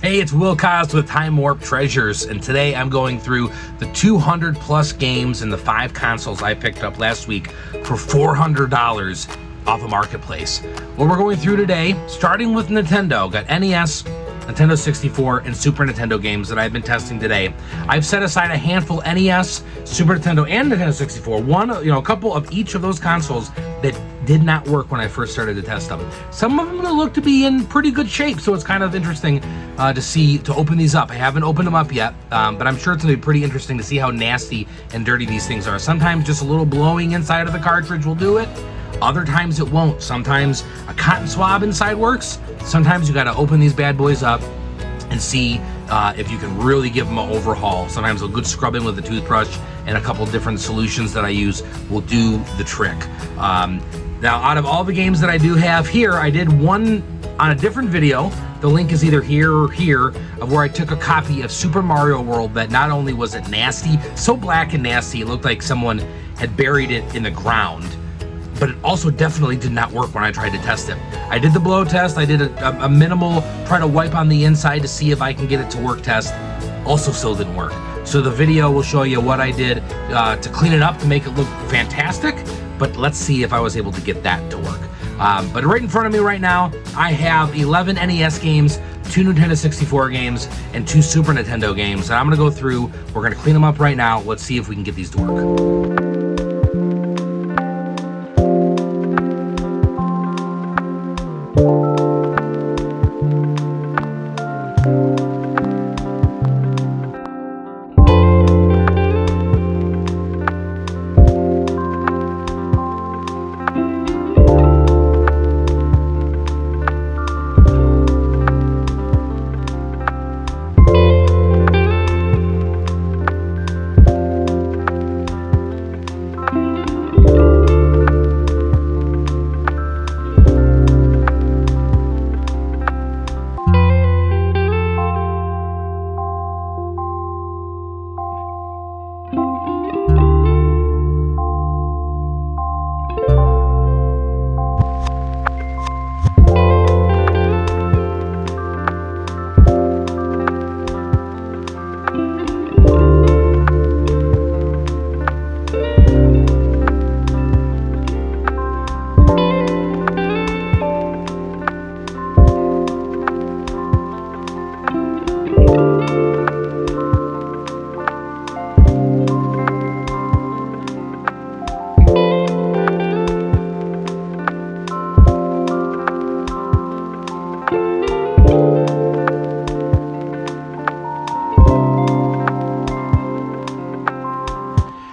Hey, it's Will Cos with Time Warp Treasures, and today I'm going through the 200 plus games and the 5 consoles I picked up last week for $400 off a marketplace. What we're going through today, starting with Nintendo, got NES, Nintendo 64, and Super Nintendo games that I've been testing today. I've set aside a handful NES, Super Nintendo, and Nintendo 64. A couple of each of those consoles that did not work when I first started to test them. Some of them look to be in pretty good shape, so it's kind of interesting to open these up. I haven't opened them up yet, but I'm sure it's gonna be pretty interesting to see how nasty and dirty these things are. Sometimes just a little blowing inside of the cartridge will do it. Other times it won't. Sometimes a cotton swab inside works. Sometimes you gotta open these bad boys up and see if you can really give them an overhaul. Sometimes a good scrubbing with a toothbrush and a couple different solutions that I use will do the trick. Now, out of all the games that I do have here, I did one on a different video. The link is either here or here, of where I took a copy of Super Mario World that not only was it nasty, so black and nasty, it looked like someone had buried it in the ground, but it also definitely did not work when I tried to test it. I did the blow test, I did a minimal try to wipe on the inside to see if I can get it to work test, also still didn't work. So the video will show you what I did to clean it up to make it look fantastic, but let's see if I was able to get that to work. But right in front of me right now, I have 11 NES games, 2 Nintendo 64 games, and 2 Super Nintendo games. And I'm gonna go through, we're gonna clean them up right now. Let's see if we can get these to work.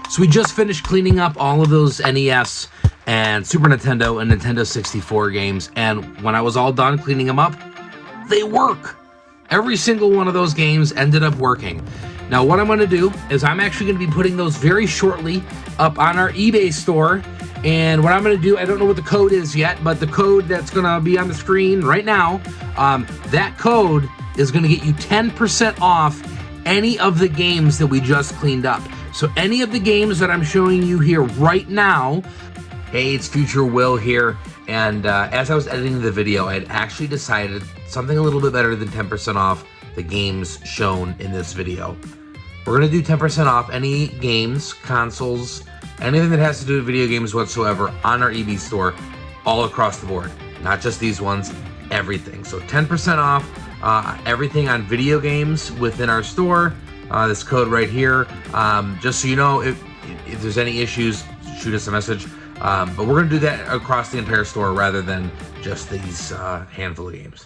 So we just finished cleaning up all of those NES and Super Nintendo and Nintendo 64 games, and when I was all done cleaning them up, they work. Every single one of those games ended up working. Now what I'm gonna do is I'm actually gonna be putting those very shortly up on our eBay store, and what I'm gonna do, I don't know what the code is yet, but the code that's gonna be on the screen right now, that code is gonna get you 10% off any of the games that we just cleaned up. So any of the games that I'm showing you here right now, hey, it's Future Will here, and as I was editing the video, I had actually decided something a little bit better than 10% off the games shown in this video. We're gonna do 10% off any games, consoles, anything that has to do with video games whatsoever on our eBay store, all across the board. Not just these ones, everything. So 10% off everything on video games within our store. This code right here, just so you know, if there's any issues, shoot us a message. But we're gonna do that across the entire store rather than just these handful of games.